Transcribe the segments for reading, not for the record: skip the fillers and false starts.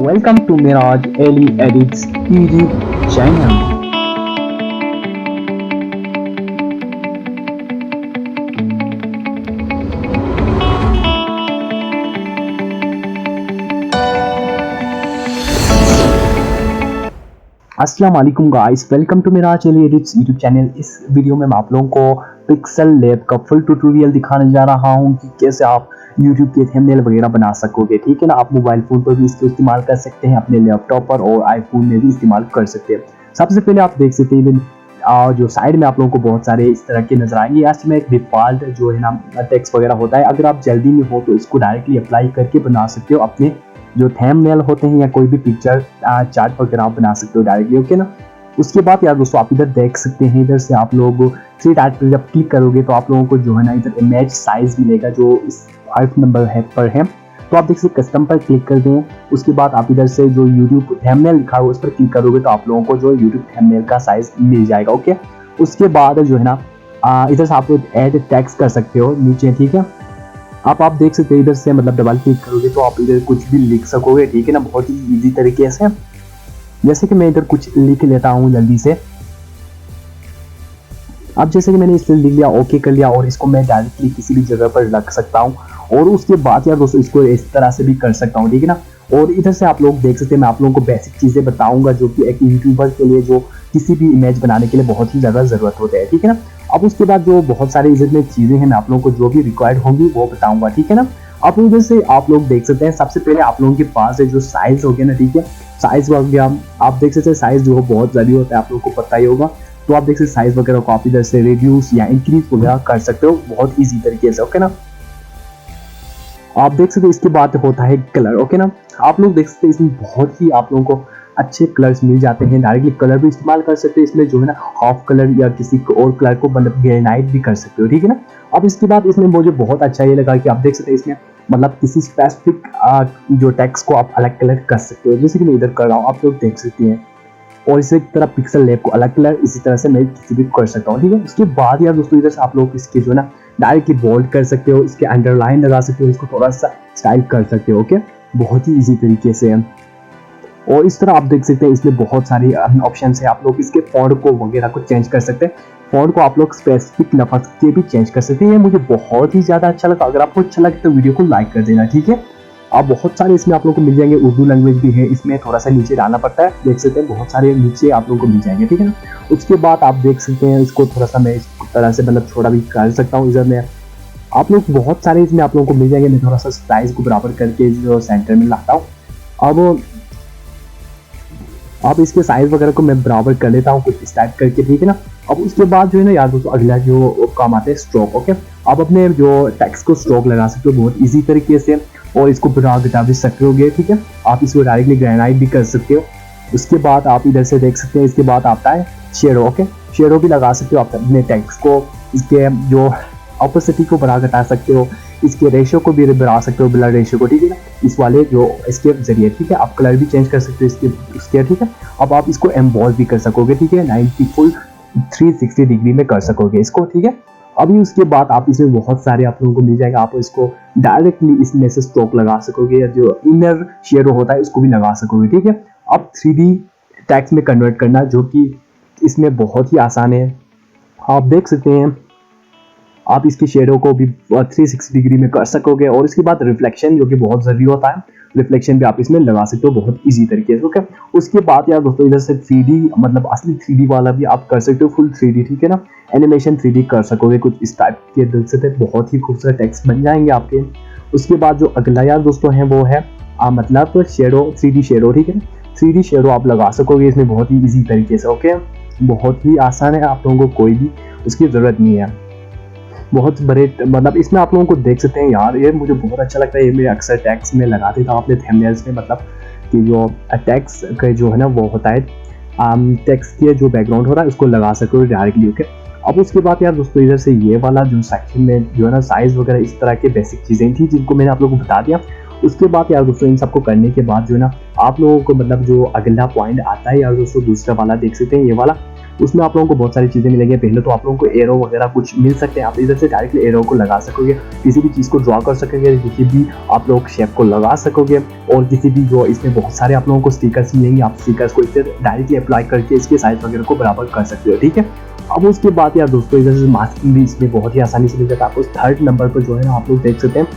Welcome to Miraj Ali Edits YouTube channel. अस्सलाम वालेकुम guys, welcome to Miraj Ali edits YouTube channel. इस video में मैं आप लोगों को पिक्सल लैब का फुल ट्यूटोरियल दिखाने जा रहा हूं कि कैसे आप यूट्यूब के थंबनेल वगैरह बना सकोगे। ठीक है ना, आप मोबाइल फ़ोन पर भी इसको इस्तेमाल कर सकते हैं, अपने लैपटॉप पर और आईफोन में भी इस्तेमाल कर सकते हैं। सबसे पहले आप देख सकते हैं जो साइड में आप लोगों को बहुत सारे इस तरह के नजर आएंगे। आज में एक डिफ़ॉल्ट जो है ना टेक्स्ट वगैरह होता है। अगर आप जल्दी में हो तो इसको डायरेक्टली अप्लाई करके बना सकते हो। अपने जो थंबनेल होते हैं या कोई भी पिक्चर चार्ट वगैरह आप बना सकते हो डायरेक्टली। ओके ना, उसके बाद यार दोस्तों आप इधर देख सकते हैं, इधर से आप लोग थ्री डॉट पर जब क्लिक करोगे तो आप लोगों को जो है ना इधर इमेज साइज मिलेगा जो इस 5 नंबर पर है। तो आप देख सकते कस्टम पर क्लिक कर दें। उसके बाद आप इधर से जो यूट्यूब थंबनेल लिखा हो उस पर क्लिक करोगे तो आप लोगों को जो यूट्यूब थंबनेल का साइज मिल जाएगा। ओके, उसके बाद जो है ना इधर से आप लोग ऐड टेक्स्ट कर सकते हो नीचे। ठीक है, आप देख सकते हैं इधर से मतलब डबल क्लिक करोगे तो आप इधर कुछ भी लिख सकोगे। ठीक है ना, बहुत ही इजी तरीके से। जैसे कि मैं इधर कुछ लिख लेता हूँ जल्दी से। अब जैसे कि मैंने इसे लिख लिया, ओके कर लिया, और इसको मैं डायरेक्टली किसी भी जगह पर रख सकता हूँ। और उसके बाद यार दोस्तों इसको इस तरह से भी कर सकता हूँ। ठीक है ना, और इधर से आप लोग देख सकते हैं मैं आप लोगों को बेसिक चीज़ें बताऊंगा जो कि एक यूट्यूबर के लिए जो किसी भी इमेज बनाने के लिए बहुत ही ज़्यादा ज़रूरत होता है। ठीक है ना, अब उसके बाद जो बहुत सारे इधर में चीज़ें हैं मैं आप लोगों को जो भी रिक्वायर्ड होंगी वो बताऊंगा। ठीक है ना, अब इधर से आप लोग देख सकते हैं सबसे पहले आप लोगों के पास है जो साइज़ हो गया ना। ठीक है, साइज़ हो गया, आप देख सकते हैं साइज़ जो बहुत ज़रूरी होता है, आप लोगों को पता ही होगा। तो आप देख सकते साइज़ वगैरह को आप इधर से रिड्यूस या इंक्रीज वगैरह कर सकते हो बहुत ईजी तरीके से। ओके ना, आप देख सकते हैं इसके बाद होता है कलर। ओके ना, आप लोग देख सकते हैं इसमें बहुत ही आप लोगों को अच्छे कलर्स मिल जाते हैं। डायरेक्टली कलर भी इस्तेमाल कर सकते हैं इसमें जो है ना हाफ कलर या किसी और कलर को मतलब ग्रेनाइट भी कर सकते हो। ठीक है ना, अब इसके बाद इसमें मुझे बहुत अच्छा ये लगा कि आप देख सकते हैं इसमें मतलब किसी स्पेसिफिक जो टेक्स्ट को आप अलग कलर कर सकते हो। जैसे कि मैं इधर कर रहा हूँ, आप लोग देख सकते हैं। और इसी तरह पिक्सल लैब को अलग कलर इसी तरह से मैं किसी भी कर सकता हूँ। ठीक है, उसके बाद यार दोस्तों इधर से आप लोग इसके जो है ना डायरेक्टली बोल्ड कर सकते हो, इसके अंडरलाइन लगा सकते हो, इसको थोड़ा सा स्टाइल कर सकते हो। ओके, बहुत ही इजी तरीके से। और इस तरह आप देख सकते हैं इसमें बहुत सारी ऑप्शन है। आप लोग इसके फॉन्ट को वगैरह को चेंज कर सकते हैं। फॉन्ट को आप लोग स्पेसिफिक लफ्ज़ के भी चेंज कर सकते हैं। ये मुझे बहुत ही ज़्यादा अच्छा लगा। अगर आपको अच्छा लगे तो वीडियो को लाइक कर देना। ठीक है, आप बहुत सारे इसमें आप लोगों को मिल जाएंगे। उर्दू लैंग्वेज भी है इसमें, थोड़ा सा नीचे डालना पड़ता है। देख सकते हैं बहुत सारे नीचे आप लोगों को मिल जाएंगे। ठीक है ना, उसके बाद आप देख सकते हैं इसको थोड़ा सा मैं इस तरह से मतलब छोटा भी कर सकता हूँ। इधर में आप लोग बहुत सारे इसमें आप लोगों को मिल जाएंगे। मैं थोड़ा सा साइज को बराबर करके जो सेंटर में लाता हूँ। अब इसके साइज वगैरह को मैं बराबर कर लेता हूँ कुछ इस टाइप करके। ठीक है ना, अब उसके बाद जो है ना यार दोस्तों अगला जो काम आता है स्ट्रोक। ओके, आप अपने जो टेक्स्ट को स्ट्रोक लगा सकते हो बहुत इजी तरीके से, और इसको बढ़ा घटा भी सकते हो। ठीक है, आप इसको डायरेक्टली ग्रेनाइट भी कर सकते हो। उसके बाद आप इधर से देख सकते हैं इसके बाद आता है शेडो। ओके, शेडो भी लगा सकते हो आप अपने टेक्स्ट को, इसके जो ऑपोसिटी को बढ़ा घटा सकते हो, इसके रेशियो को भी बढ़ा सकते हो, ब्लर रेशियो को। ठीक है ना, इस वाले जो इसके जरिए। ठीक है, आप कलर भी चेंज कर सकते हो इसके। ठीक है, अब आप इसको एम्बॉस भी कर सकोगे। ठीक है, 90 फुल 360 डिग्री में कर सकोगे इसको। ठीक है, अभी उसके बाद आप इसमें बहुत सारे आप लोगों को मिल जाएगा। आप इसको डायरेक्टली इसमें से स्ट्रोक लगा सकोगे या जो इनर शेडो होता है उसको भी लगा सकोगे। ठीक है, अब 3D टेक्स्ट में कन्वर्ट करना जो कि इसमें बहुत ही आसान है। आप देख सकते हैं आप इसकी शेडो को भी 360 डिग्री में कर सकोगे। और इसके बाद रिफ्लेक्शन जो कि बहुत ज़रूरी होता है, रिफ्लेक्शन भी आप इसमें लगा सकते हो बहुत इजी तरीके से। ओके, उसके बाद यार दोस्तों इधर से 3D मतलब असली 3D वाला भी आप कर सकते हो, फुल 3D। ठीक है ना, एनिमेशन 3D कर सकोगे कुछ इस टाइप के। दिल से बहुत ही खूबसूरत टेक्स्ट बन जाएंगे आपके। उसके बाद जो अगला यार दोस्तों है वो है मतलब शेडो, 3D शेडो। ठीक है, 3D शेडो आप लगा सकोगे इसमें बहुत ही ईजी तरीके से। ओके, बहुत ही आसान है, आप लोगों को कोई भी उसकी ज़रूरत नहीं है। बहुत बड़े मतलब इसमें आप लोगों को देख सकते हैं यार, ये मुझे बहुत अच्छा लगता है। ये मैं अक्सर टेक्स्ट में लगा देता हूँ अपने थंबनेल्स में, मतलब कि जो टेक्स्ट का जो है ना वो होता है टेक्स्ट के जो बैकग्राउंड हो रहा है उसको लगा सको डायरेक्टली। ओके, अब उसके बाद यार दोस्तों इधर से ये वाला जो सेक्शन में जो है ना साइज़ वगैरह इस तरह के बेसिक चीज़ें थी जिनको मैंने आप लोगों को बता दिया। उसके बाद यार दोस्तों इन सबको करने के बाद जो है ना आप लोगों को मतलब जो अगला पॉइंट आता है यार दोस्तों दूसरा वाला देख सकते हैं ये वाला उसमें आप लोगों को बहुत सारी चीज़ें मिलेंगी। पहले तो आप लोगों को एरो वगैरह कुछ मिल सकते हैं, आप इधर से डायरेक्टली एरो को लगा सकोगे, किसी भी चीज़ को ड्रॉ कर सकोगे, किसी भी आप लोग शेप को लगा सकोगे, और किसी भी जो इसमें बहुत सारे आप लोगों को स्टिकर्स मिलेंगे, आप स्टिकर्स को इससे डायरेक्टली अप्लाई करके इसके साइज वगैरह को बराबर कर सकते हो, ठीक है। अब उसके बाद यार दोस्तों इधर से मास्किंग भी इसमें बहुत ही आसानी से मिल जाता है आपको। थर्ड नंबर पर जो है ना आप लोग देख सकते हैं,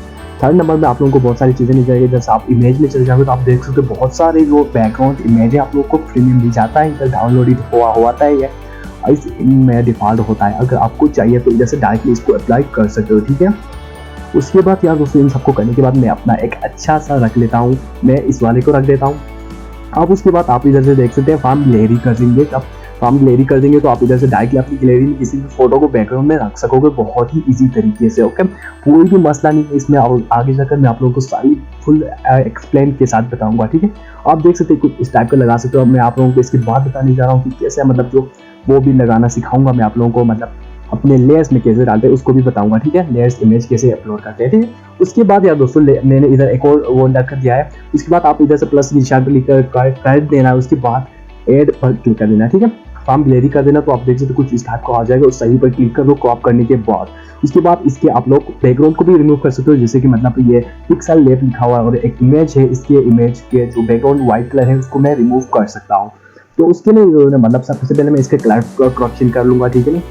थर्ड नंबर में आप लोगों को बहुत सारी चीज़ें मिल जाएगी। जैसे आप इमेज में चले जाओगे तो आप देख सकते हो बहुत सारे जो बैकग्राउंड इमेज है आप लोग को फ्री में मिल जाता है, इधर डाउनलोड होता है ये इसमें डिफ़ॉल्ट होता है। अगर आपको चाहिए तो इधर से डायरेक्टली इसको अप्लाई कर सकते हो, ठीक है। उसके बाद यार दोस्तों इन सबको करने के बाद मैं अपना एक अच्छा सा रख लेता हूँ, मैं इस वाले को रख देता हूँ। अब उसके बाद आप इधर से देख सकते हैं फार्म गैलरी कर देंगे। अब फार्म गैलरी कर देंगे तो आप इधर से डायरेक्टली अपनी गैलरी में किसी भी फोटो को बैकग्राउंड में रख सकोगे बहुत ही इजी तरीके से, ओके। कोई भी मसला नहीं है इसमें, आगे जाकर मैं आप लोगों को सारी फुल एक्सप्लेन के साथ बताऊंगा, ठीक है। आप देख सकते हैं कुछ इस टाइप का लगा सकते हो। अब मैं आप लोगों को इसके बाद बताने जा रहा हूँ कि कैसे मतलब जो वो भी लगाना सिखाऊंगा मैं आप लोगों को, मतलब अपने लेयर्स में कैसे डालते हैं उसको भी बताऊंगा, ठीक है। लेयर्स इमेज कैसे अपलोड करते हैं, ठीक है। उसके बाद यार दोस्तों मैंने इधर एक और वो कर दिया है। उसके बाद आप इधर से प्लस निशान पर लिख कर देना है, उसके बाद ऐड पर क्लिक कर देना है, ठीक है। फार्म गैलरी कर देना तो आप देख सकते कुछ इस टाइप का आ जाएगा। उस सही पर क्लिक कर दो क्रॉप करने के बाद। उसके बाद इसके आप लोग बैकग्राउंड को भी रिमूव कर सकते हो, जैसे कि मतलब ये पिक्सल लैब लिखा हुआ है और एक इमेज है, इसके इमेज के जो बैकग्राउंड व्हाइट कलर है उसको मैं रिमूव कर सकता हूँ। तो उसके लिए मतलब सबसे पहले मैं इसके कलर का करेक्शन कर लूँगा, ठीक है ना।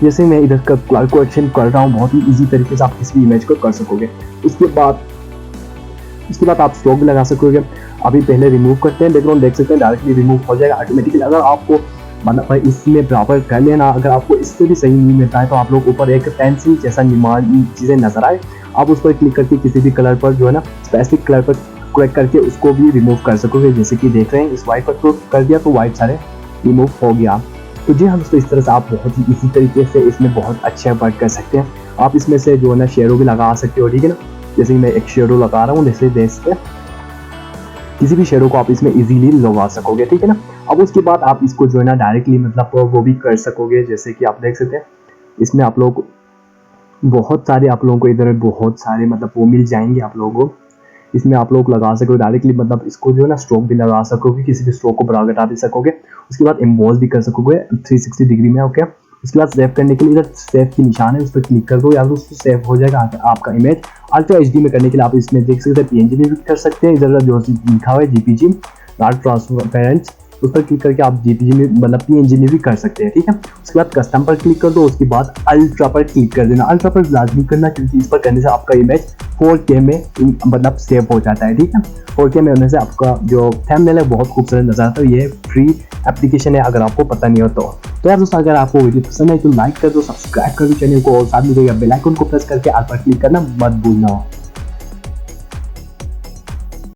जैसे मैं इधर का कलर करेक्शन कर रहा हूँ, बहुत ही ईजी तरीके से आप किसी भी इमेज को कर सकोगे। उसके बाद आप स्ट्रोक भी लगा सकोगे। अभी पहले रिमूव करते हैं बैकग्राउंड, देख सकते हैं डायरेक्टली रिमूव हो जाएगा ऑटोमेटिकली। अगर आपको मतलब इसमें बराबर कर लेना, अगर आपको इससे भी सही नहीं मिलता है तो आप लोग ऊपर एक पेंसिल जैसा निर्माण चीज़ें नजर आए, आप उस पर क्लिक करके किसी भी कलर पर जो है ना स्पेसिफिक कलर पर क्लिक करके उसको भी रिमूव कर सकोगे। जैसे कि देख रहे हैं इस वाइट पर क्लिक कर दिया तो वाइट सारे रिमूव हो गया। तो जी हाँ दोस्तों, इस तरह से आप बहुत ही इसी तरीके से इसमें बहुत अच्छे वर्क कर सकते हैं। आप इसमें से जो है ना शेडो भी लगा सकते हो, ठीक है ना। जैसे कि मैं एक शेडो लगा रहा हूँ, जैसे देख सकते हैं किसी भी शेडो को आप इसमें इजीली लगा सकोगे, ठीक है ना। अब उसके बाद आप इसको जो है ना डायरेक्टली मतलब वो भी कर सकोगे। जैसे कि आप देख सकते हैं इसमें आप लोग बहुत सारे आप लोगों को इधर बहुत सारे मतलब वो मिल जाएंगे आप लोगों को, इसमें आप लोग लगा सकोगे डायरेक्टली। मतलब इसको जो है ना स्ट्रोक भी लगा सकोगे, किसी भी स्ट्रोक को बढ़ा घटा भी सकोगे। उसके बाद एम्बॉस भी कर सकोगे 360 डिग्री में, ओके। उसके बाद सेव करने के लिए इधर सेव की निशान है, उस पर क्लिक कर दो या तो उसको सेव हो जाएगा आपका इमेज। अल्ट्रा एचडी में करने के लिए आप इसमें देख सकते हैं पीएनजी में भी कर सकते हैं। इधर जो लिखा हुआ है जीपीजी नॉट ट्रांसपेरेंट, उस पर क्लिक करके आप जीपीजी में मतलब पीएनजी में भी कर सकते हैं, ठीक है। उसके बाद कस्टम पर क्लिक कर दो, उसके बाद अल्ट्रा पर क्लिक कर देना। अल्ट्रा पर लाजमी करना क्योंकि इस पर करने से आपका इमेज 4K में मतलब सेव हो जाता है, ठीक है। 4K में होने से आपका जो थंबनेल है बहुत खूबसूरत नजर आता है। ये फ्री एप्लीकेशन है अगर आपको पता नहीं हो तो यार दोस्तों अगर आपको वीडियो पसंद है तो लाइक कर दो, सब्सक्राइब कर दो चैनल को और साथ में बेल आइकन को प्रेस करके ऑल पर क्लिक करना मत भूलना।